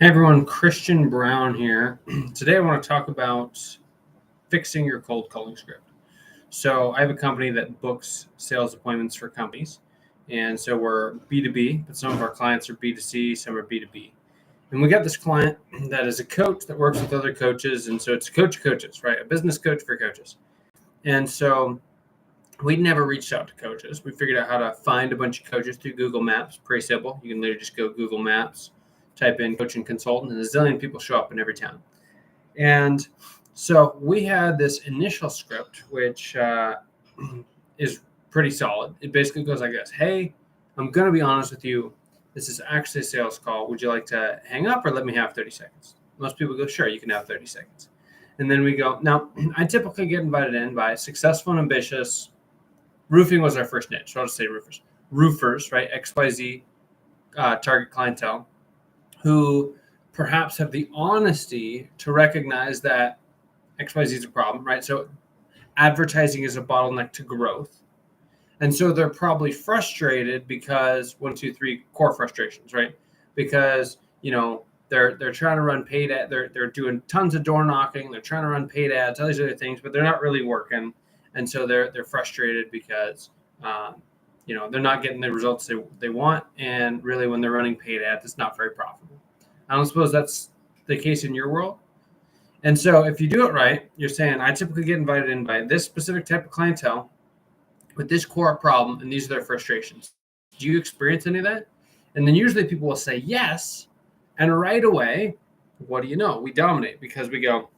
Hey everyone, Christian Brown here. Today I want to talk about fixing your cold calling script. So I have a company that books sales appointments for companies. And so we're B2B, but some of our clients are B2C, some are B2B. And we got this client that is a coach that works with other coaches. And so it's a coach of coaches, right? A business coach for coaches. And so we never reached out to coaches. We figured out how to find a bunch of coaches through Google Maps. Pretty simple. You can literally just go Google Maps, type in coaching consultant, and a zillion people show up in every town. And so we had this initial script, which is pretty solid. It basically goes like this. Hey, I'm going to be honest with you. This is actually a sales call. Would you like to hang up or let me have 30 seconds? Most people go, sure, you can have 30 seconds. And then we go, now, I typically get invited in by successful and ambitious. Roofing was our first niche. So I'll just say roofers. Roofers, right? XYZ target clientele who perhaps have the honesty to recognize that XYZ is a problem, right? So advertising is a bottleneck to growth. And so they're probably frustrated because 1, 2, 3 core frustrations, right? Because, they're trying to run paid ad, they're doing tons of door knocking, they're trying to run paid ads, all these other things, but they're not really working. And so they're frustrated because they're not getting the results they want. And really when they're running paid ads, it's not very profitable. I don't suppose that's the case in your world. And so if you do it right, you're saying, I typically get invited in by this specific type of clientele with this core problem, and these are their frustrations. Do you experience any of that? And then usually people will say yes. And right away, what do you know? We dominate because we go,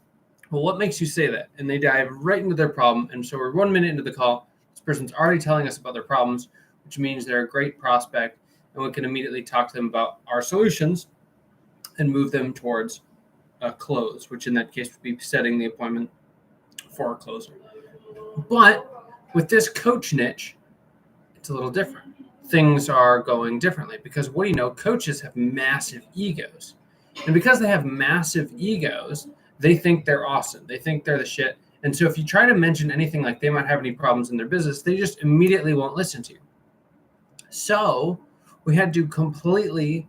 well, what makes you say that? And they dive right into their problem. And so we're 1 minute into the call. This person's already telling us about their problems, which means they're a great prospect. And we can immediately talk to them about our solutions and move them towards a close, which in that case would be setting the appointment for a closer. But with this coach niche, it's a little different. Things are going differently because what do you know? Coaches have massive egos. And because they have massive egos, they think they're awesome. They think they're the shit. And so if you try to mention anything like they might have any problems in their business, they just immediately won't listen to you. So we had to completely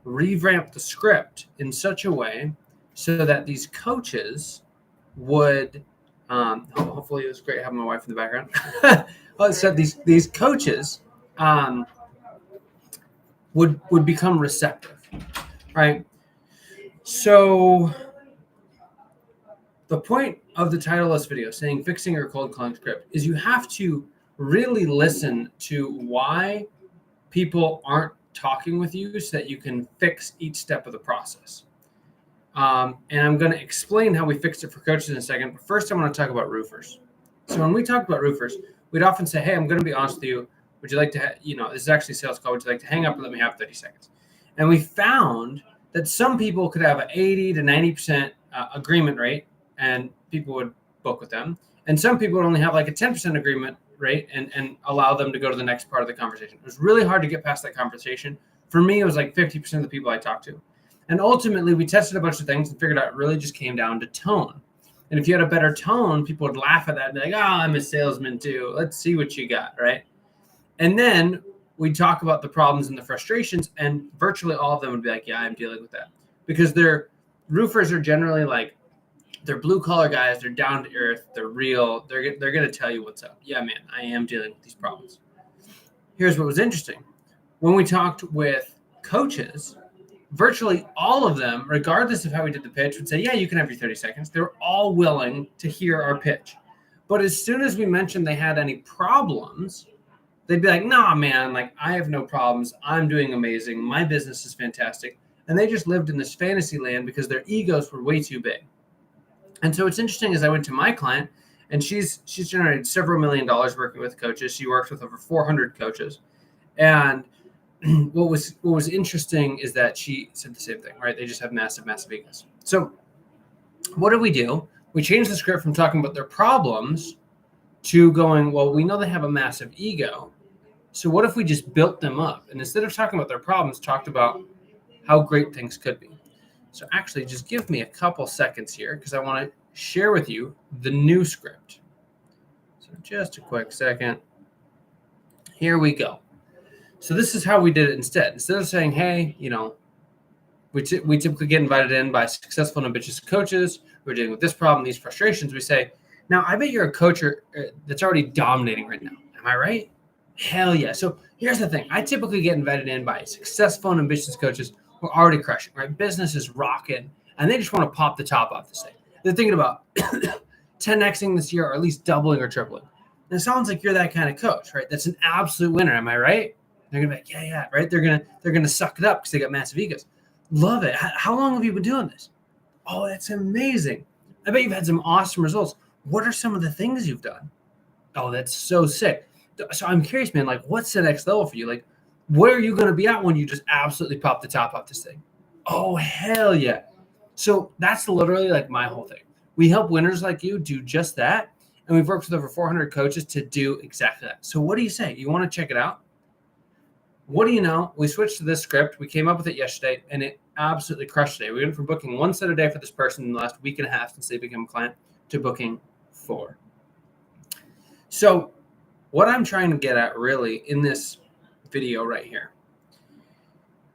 revamp the script in such a way so that these coaches would, hopefully it was great having my wife in the background. So these coaches would become receptive, right? So the point of the title of this video, saying fixing your cold calling script, is you have to really listen to why people aren't talking with you so that you can fix each step of the process. And I'm going to explain how we fixed it for coaches in a second. But first, I want to talk about roofers. So when we talk about roofers, we'd often say, hey, I'm going to be honest with you. Would you like to, this is actually a sales call. Would you like to hang up and let me have 30 seconds? And we found that some people could have an 80 to 90% agreement rate and people would book with them. And some people would only have like a 10% agreement rate and allow them to go to the next part of the conversation. It was really hard to get past that conversation. For me, it was like 50% of the people I talked to. And ultimately, we tested a bunch of things and figured out it really just came down to tone. And if you had a better tone, people would laugh at that and be like, oh, I'm a salesman too. Let's see what you got, right? And then we talk about the problems and the frustrations, and virtually all of them would be like, yeah, I'm dealing with that. Because their roofers are generally like, they're blue collar guys, they're down to earth, they're real, they're going to tell you what's up. Yeah, man, I am dealing with these problems. Here's what was interesting. When we talked with coaches, virtually all of them, regardless of how we did the pitch, would say, yeah, you can have your 30 seconds. They were all willing to hear our pitch. But as soon as we mentioned they had any problems, they'd be like, nah, man, like I have no problems. I'm doing amazing. My business is fantastic. And they just lived in this fantasy land because their egos were way too big. And so what's interesting is I went to my client, and she's generated several $1 million working with coaches. She works with over 400 coaches. And what was interesting is that she said the same thing, right? They just have massive egos. So what did we do? We changed the script from talking about their problems to going, well, we know they have a massive ego. So what if we just built them up? And instead of talking about their problems, talked about how great things could be. So actually, just give me a couple seconds here because I want to share with you the new script. So just a quick second. Here we go. So this is how we did it instead. Instead of saying, hey, we typically get invited in by successful and ambitious coaches who are dealing with this problem, these frustrations. We say, now, I bet you're a coach that's already dominating right now. Am I right? Hell yeah. So here's the thing. I typically get invited in by successful and ambitious coaches who are already crushing, right? Business is rocking, and they just want to pop the top off this thing. They're thinking about 10xing this year, or at least doubling or tripling. And it sounds like you're that kind of coach, right? That's an absolute winner. Am I right? They're gonna be like, yeah, right? They're gonna suck it up because they got massive egos. Love it. How long have you been doing this? Oh, that's amazing. I bet you've had some awesome results. What are some of the things you've done? Oh, that's so sick. So I'm curious, man, like what's the next level for you? Like, where are you going to be at when you just absolutely pop the top off this thing? Oh, hell yeah. So that's literally like my whole thing. We help winners like you do just that. And we've worked with over 400 coaches to do exactly that. So what do you say? You want to check it out? What do you know? We switched to this script. We came up with it yesterday, and it absolutely crushed today. We went from booking 1 set a day for this person in the last week and a half since they became a client to booking 4. So what I'm trying to get at really in this video right here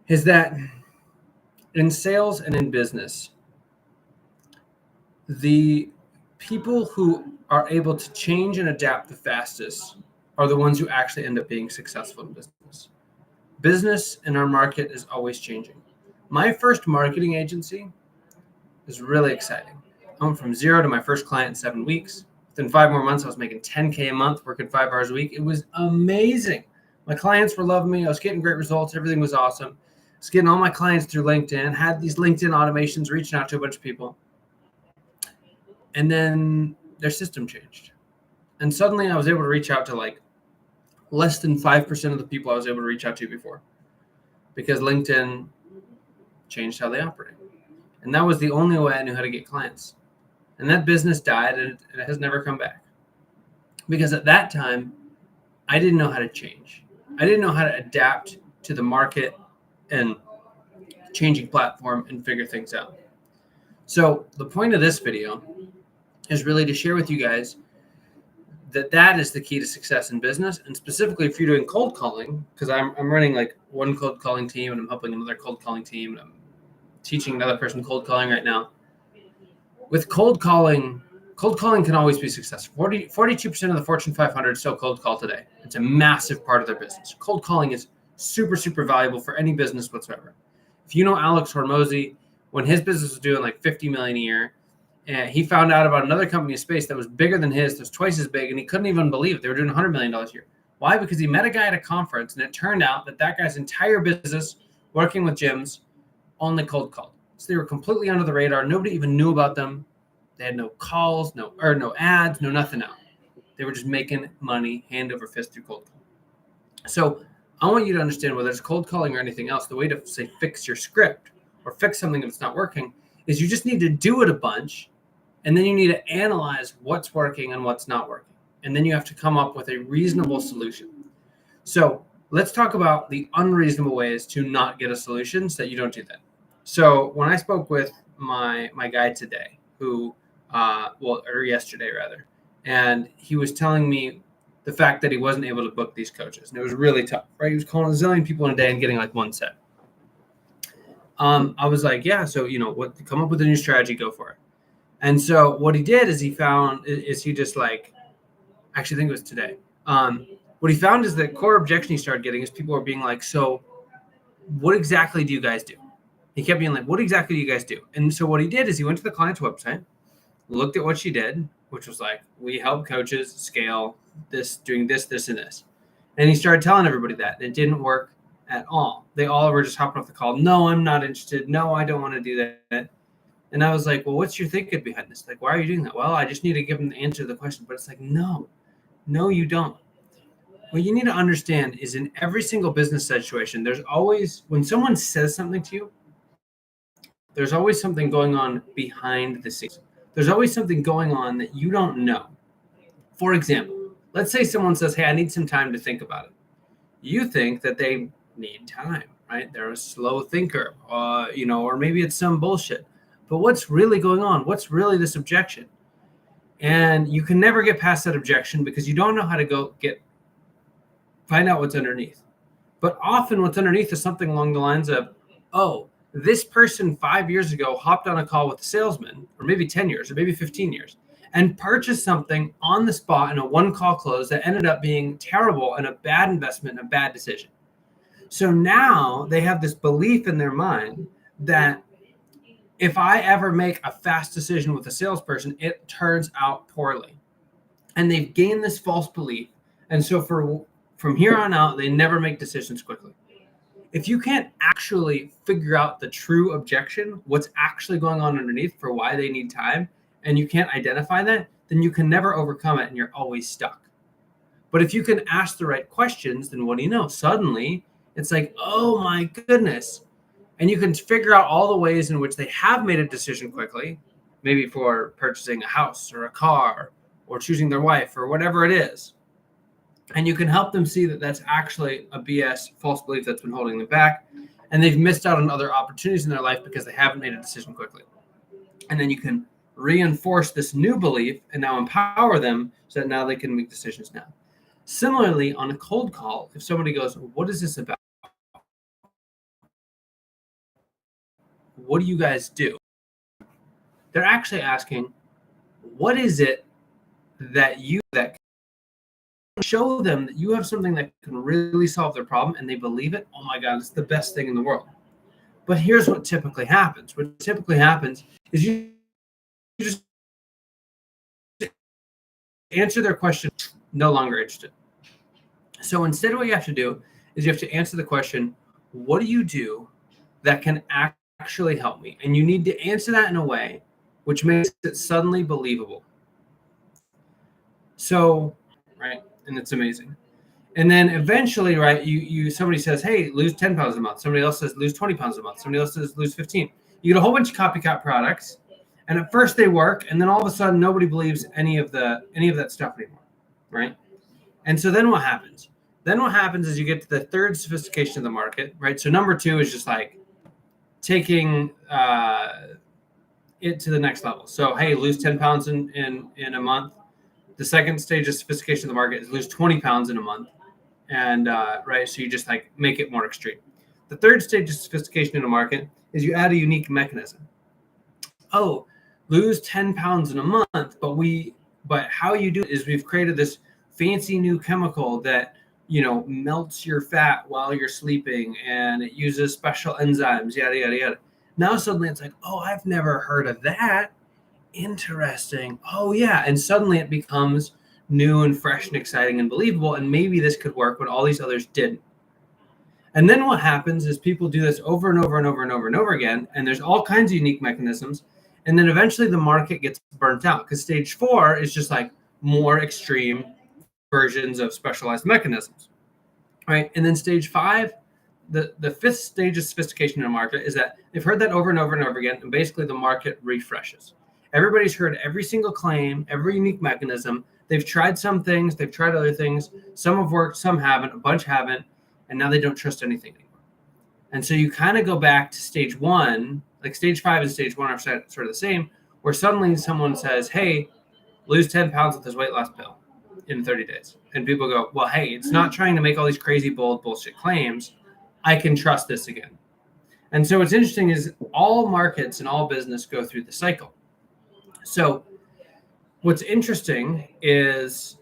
is that in sales and in business, the people who are able to change and adapt the fastest are the ones who actually end up being successful in business. Business in our market is always changing. My first marketing agency is really exciting. I went from 0 to my first client in 7 weeks. Within 5 more months, I was making $10K a month, working 5 hours a week. It was amazing. My clients were loving me. I was getting great results. Everything was awesome. I was getting all my clients through LinkedIn, had these LinkedIn automations, reaching out to a bunch of people. And then their system changed. And suddenly I was able to reach out to like less than 5% of the people I was able to reach out to before, because LinkedIn changed how they operate. And that was the only way I knew how to get clients. And that business died, and it has never come back. Because at that time, I didn't know how to change. I didn't know how to adapt to the market and changing platform and figure things out. So the point of this video is really to share with you guys that is the key to success in business. And specifically if you're doing cold calling, because I'm running like one cold calling team and I'm helping another cold calling team, and I'm teaching another person cold calling right now. With cold calling can always be successful. 42% of the Fortune 500 still cold call today. It's a massive part of their business. Cold calling is super, super valuable for any business whatsoever. If you know Alex Hormozy, when his business was doing like 50 million a year, and he found out about another company in space that was bigger than his, that was twice as big, and he couldn't even believe it. They were doing $100 million a year. Why? Because he met a guy at a conference, and it turned out that guy's entire business, working with gyms, only cold called. So they were completely under the radar. Nobody even knew about them. They had no calls, no ads, no nothing out. They were just making money hand over fist through cold calling. So I want you to understand, whether it's cold calling or anything else, the way to say fix your script or fix something that's not working is you just need to do it a bunch, and then you need to analyze what's working and what's not working. And then you have to come up with a reasonable solution. So let's talk about the unreasonable ways to not get a solution so that you don't do that. So when I spoke with my guy today, or yesterday rather, and he was telling me the fact that he wasn't able to book these coaches. And it was really tough, right? He was calling a zillion people in a day and getting like 1 set. I was like, yeah, so, come up with a new strategy, go for it. And so what he did is he just like, actually I think it was today. What he found is the core objection he started getting is people were being like, so what exactly do you guys do? He kept being like, what exactly do you guys do? And so what he did is he went to the client's website, looked at what she did, which was like, we help coaches scale this, doing this, this, and this. And he started telling everybody that. It didn't work at all. They all were just hopping off the call. No, I'm not interested. No, I don't want to do that. And I was like, well, what's your thinking behind this? Like, why are you doing that? Well, I just need to give them the answer to the question. But it's like, no, you don't. What you need to understand is in every single business situation, there's always, when someone says something to you, there's always something going on behind the scenes. There's always something going on that you don't know. For example, let's say someone says, hey, I need some time to think about it. You think that they need time, right? They're a slow thinker, or maybe it's some bullshit. But what's really going on? What's really this objection? And you can never get past that objection because you don't know how to find out what's underneath. But often what's underneath is something along the lines of, oh, This person 5 years ago hopped on a call with a salesman, or maybe 10 years, or maybe 15 years, and purchased something on the spot in a one call close that ended up being terrible and a bad investment and a bad decision. So now they have this belief in their mind that if I ever make a fast decision with a salesperson, it turns out poorly. And they've gained this false belief. And so from here on out, they never make decisions quickly. If you can't actually figure out the true objection, what's actually going on underneath for why they need time, and you can't identify that, then you can never overcome it and you're always stuck. But if you can ask the right questions, then what do you know? Suddenly, it's like, oh my goodness. And you can figure out all the ways in which they have made a decision quickly, maybe for purchasing a house or a car or choosing their wife or whatever it is. And you can help them see that that's actually a BS false belief that's been holding them back. And they've missed out on other opportunities in their life because they haven't made a decision quickly. And then you can reinforce this new belief and now empower them so that now they can make decisions now. Similarly, on a cold call, if somebody goes, what is this about? What do you guys do? They're actually asking, what is it that show them that you have something that can really solve their problem, and they believe it? Oh my God, it's the best thing in the world. But here's what typically happens. What typically happens is you just answer their question, no longer interested. So instead, what you have to do is you have to answer the question, what do you do that can actually help me? And you need to answer that in a way which makes it suddenly believable. So, right, and it's amazing. And then eventually, right, somebody says, hey, lose 10 pounds a month. Somebody else says lose 20 pounds a month. Somebody else says lose 15. You get a whole bunch of copycat products, and at first they work, and then all of a sudden nobody believes any of that stuff anymore, right? And so then what happens? Then what happens is you get to the third sophistication of the market, right? So number 2 is just like taking it to the next level. So, hey, lose 10 pounds in a month. The second stage of sophistication of the market is lose 20 pounds in a month. And right, so you just like make it more extreme. The third stage of sophistication in a market is you add a unique mechanism. Oh, lose 10 pounds in a month, but how you do it is we've created this fancy new chemical that, melts your fat while you're sleeping, and it uses special enzymes, yada, yada, yada. Now suddenly it's like, oh, I've never heard of that. Interesting. Oh, yeah. And suddenly it becomes new and fresh and exciting and believable. And maybe this could work when all these others didn't. And then what happens is people do this over and over and over and over and over again. And there's all kinds of unique mechanisms. And then eventually the market gets burnt out because stage 4 is just like more extreme versions of specialized mechanisms, right? And then stage 5, the fifth stage of sophistication in a market is that they've heard that over and over and over again. And basically the market refreshes. Everybody's heard every single claim, every unique mechanism. They've tried some things, they've tried other things. Some have worked, some haven't, a bunch haven't. And now they don't trust anything anymore. And so you kind of go back to stage 1, like stage 5 and stage 1 are sort of the same, where suddenly someone says, hey, lose 10 pounds with this weight loss pill in 30 days. And people go, well, hey, it's not trying to make all these crazy, bold, bullshit claims. I can trust this again. And so what's interesting is all markets and all business go through the cycle. So what's interesting is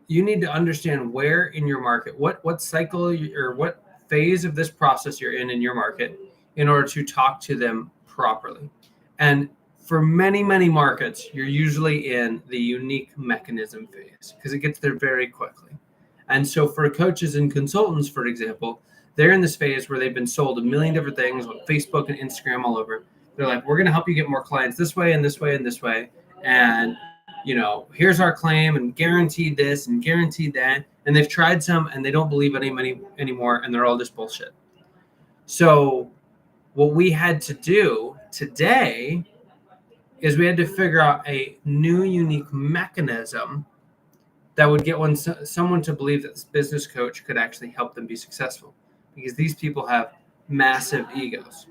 you need to understand where in your market, what cycle or what phase of this process you're in your market in order to talk to them properly. And for many, many markets, you're usually in the unique mechanism phase because it gets there very quickly. And so for coaches and consultants, for example, they're in this phase where they've been sold a million different things on Facebook and Instagram all over. They're like, we're going to help you get more clients this way and this way and this way. And, here's our claim and guaranteed this and guaranteed that. And they've tried some and they don't believe anymore. And they're all just bullshit. So what we had to do today is we had to figure out a new unique mechanism that would get someone to believe that this business coach could actually help them be successful, because these people have massive egos.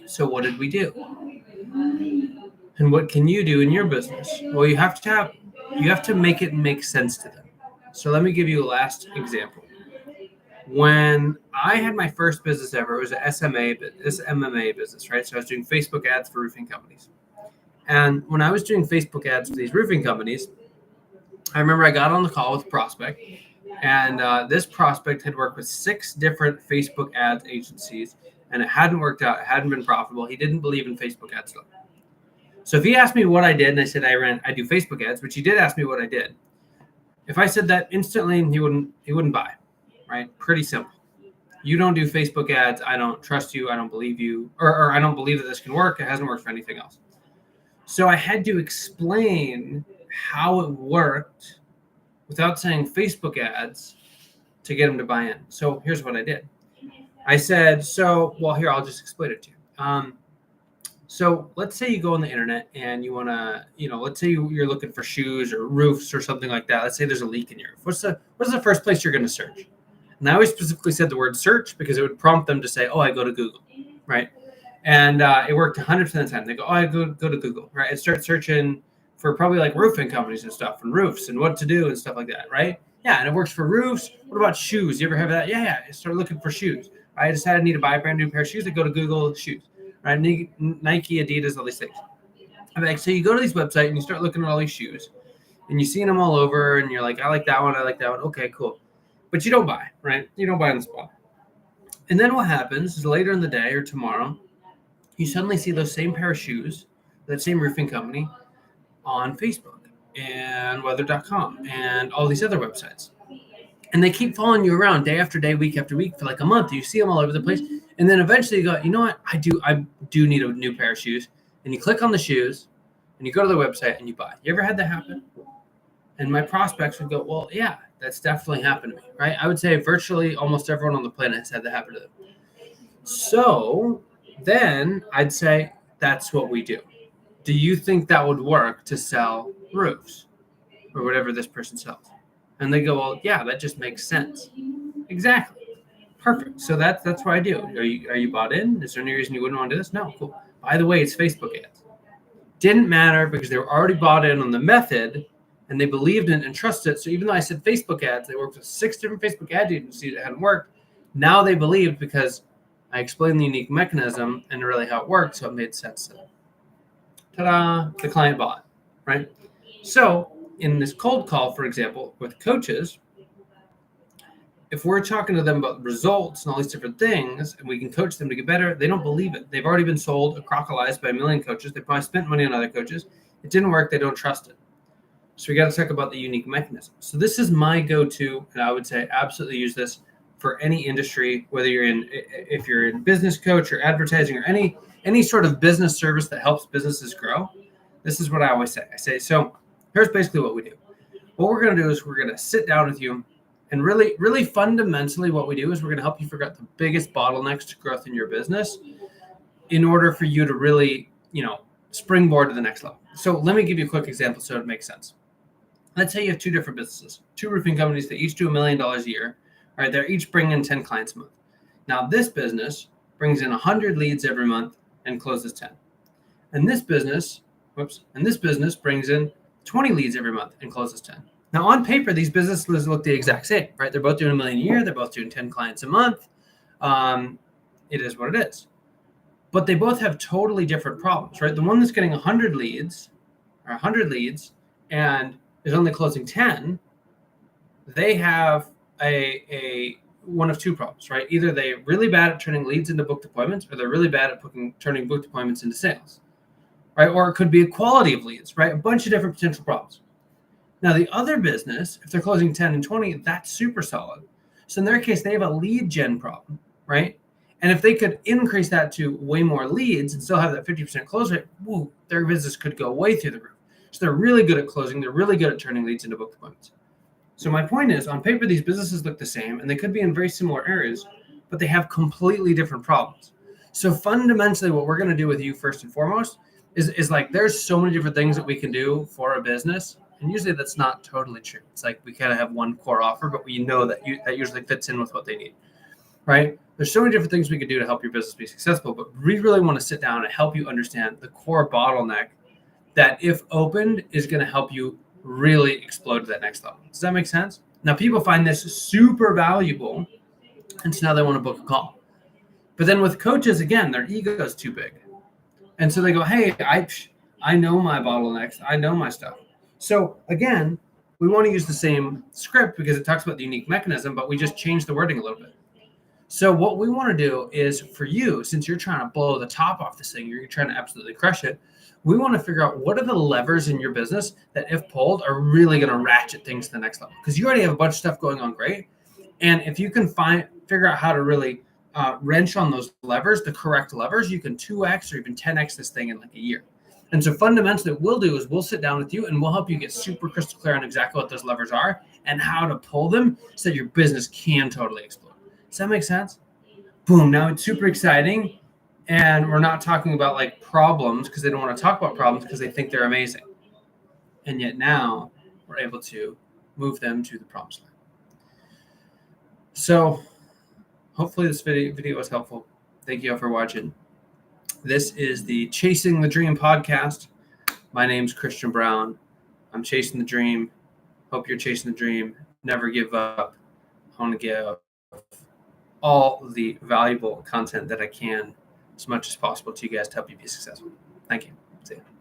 So what did we do? And what can you do in your business? Well, you have to make it make sense to them. So let me give you a last example. When I had my first business ever, it was an MMA business, right? So I was doing Facebook ads for roofing companies. And when I was doing Facebook ads for these roofing companies, I remember I got on the call with a prospect, and this prospect had worked with 6 different Facebook ads agencies, and it hadn't worked out. It hadn't been profitable. He didn't believe in Facebook ads still. So if he asked me what I did, and I said I do Facebook ads, which he did ask me what I did. If I said that instantly, he wouldn't buy, right? Pretty simple. You don't do Facebook ads. I don't trust you. I don't believe you, or I don't believe that this can work. It hasn't worked for anything else. So I had to explain how it worked without saying Facebook ads to get him to buy in. So here's what I did. I said, here, I'll just explain it to you. So let's say you go on the internet and you want to, let's say you're looking for shoes or roofs or something like that. Let's say there's a leak in your roof. What's the first place you're going to search? And I always specifically said the word search because it would prompt them to say, oh, I go to Google, right? And it worked 100% of the time. They go, oh, I go to Google, right? And start searching for probably like roofing companies and stuff and roofs and what to do and stuff like that, right? Yeah, and it works for roofs. What about shoes? You ever have that? Yeah. I started looking for shoes. I decided I need to buy a brand new pair of shoes. I go to Google shoes, right? Nike, Adidas, all these things. I'm like, so you go to these websites and you start looking at all these shoes and you're seeing them all over and you're like, I like that one. I like that one. Okay, cool. But you don't buy, right? You don't buy on the spot. And then what happens is later in the day or tomorrow, you suddenly see those same pair of shoes, that same roofing company on Facebook and weather.com and all these other websites. And they keep following you around day after day, week after week for like a month. You see them all over the place. And then eventually you go, you know what? I do need a new pair of shoes. And you click on the shoes and you go to the website and you buy. You ever had that happen? And my prospects would go, well, yeah, that's definitely happened to me, right? I would say virtually almost everyone on the planet has had that happen to them. So then I'd say, that's what we do. Do you think that would work to sell roofs or whatever this person sells? And they go, well, yeah, that just makes sense. Exactly. Perfect. So that's what I do. Are you bought in? Is there any reason you wouldn't want to do this? No. Cool. By the way, it's Facebook ads. Didn't matter because they were already bought in on the method and they believed in it and trusted it. So even though I said Facebook ads, they worked with 6 different Facebook ad agencies that hadn't worked. Now they believed because I explained the unique mechanism and really how it worked. So it made sense to them. Ta-da, the client bought, right? So in this cold call, for example, with coaches, if we're talking to them about results and all these different things, and we can coach them to get better, they don't believe it. They've already been sold a crocodilized by a million coaches. They probably spent money on other coaches. It didn't work. They don't trust it. So we got to talk about the unique mechanism. So this is my go-to, and I would say absolutely use this for any industry, whether if you're in business coach or advertising or any sort of business service that helps businesses grow. This is what I always say. I say, so here's basically what we do. What we're going to do is we're going to sit down with you, and really, really fundamentally what we do is we're going to help you figure out the biggest bottlenecks to growth in your business in order for you to really, springboard to the next level. So let me give you a quick example so it makes sense. Let's say you have 2 different businesses, 2 roofing companies that each do $1 million a year. All right, they're each bringing in 10 clients a month. Now this business brings in 100 leads every month and closes 10. And this business brings in 20 leads every month and closes 10. Now on paper, these businesses look the exact same, right? They're both doing $1 million a year. They're both doing 10 clients a month. It is what it is. But they both have totally different problems, right? The one that's getting 100 leads and is only closing 10, they have a one of 2 problems, right? Either they're really bad at turning leads into booked appointments, or they're really bad at turning booked appointments into sales, right? Or it could be a quality of leads, right? A bunch of different potential problems. Now, the other business, if they're closing 10 and 20, that's super solid. So in their case, they have a lead gen problem, right? And if they could increase that to way more leads and still have that 50% close rate, their business could go way through the roof. So they're really good at closing. They're really good at turning leads into booked appointments. So my point is, on paper, these businesses look the same, and they could be in very similar areas, but they have completely different problems. So fundamentally, what we're going to do with you first and foremost is like, there's so many different things that we can do for a business. And usually that's not totally true. It's like we kind of have one core offer, but we know that that usually fits in with what they need, right? There's so many different things we can do to help your business be successful, but we really want to sit down and help you understand the core bottleneck that, if opened, is going to help you really explode to that next level. Does that make sense? Now, people find this super valuable And so now they want to book a call. But then with coaches, again, their ego is too big. And so they go, hey, I know my bottlenecks. I know my stuff. So again, we want to use the same script because it talks about the unique mechanism, but we just change the wording a little bit. So what we want to do is for you, since you're trying to blow the top off this thing, you're trying to absolutely crush it. We want to figure out what are the levers in your business that, if pulled, are really going to ratchet things to the next level. Because you already have a bunch of stuff going on great. And if you can figure out how to really wrench on those levers, the correct levers, you can 2x or even 10x this thing in like a year. And so fundamentally what we'll do is we'll sit down with you and we'll help you get super crystal clear on exactly what those levers are and how to pull them so that your business can totally explode. Does that make sense? Boom. Now it's super exciting. And we're not talking about like problems because they don't want to talk about problems because they think they're amazing. And yet now we're able to move them to the promised land. So hopefully this video was helpful. Thank you all for watching. This is the Chasing the Dream podcast. My name's Christian Brown. I'm chasing the dream. Hope you're chasing the dream. Never give up. I want to give all the valuable content that I can as much as possible to you guys to help you be successful. Thank you. See you.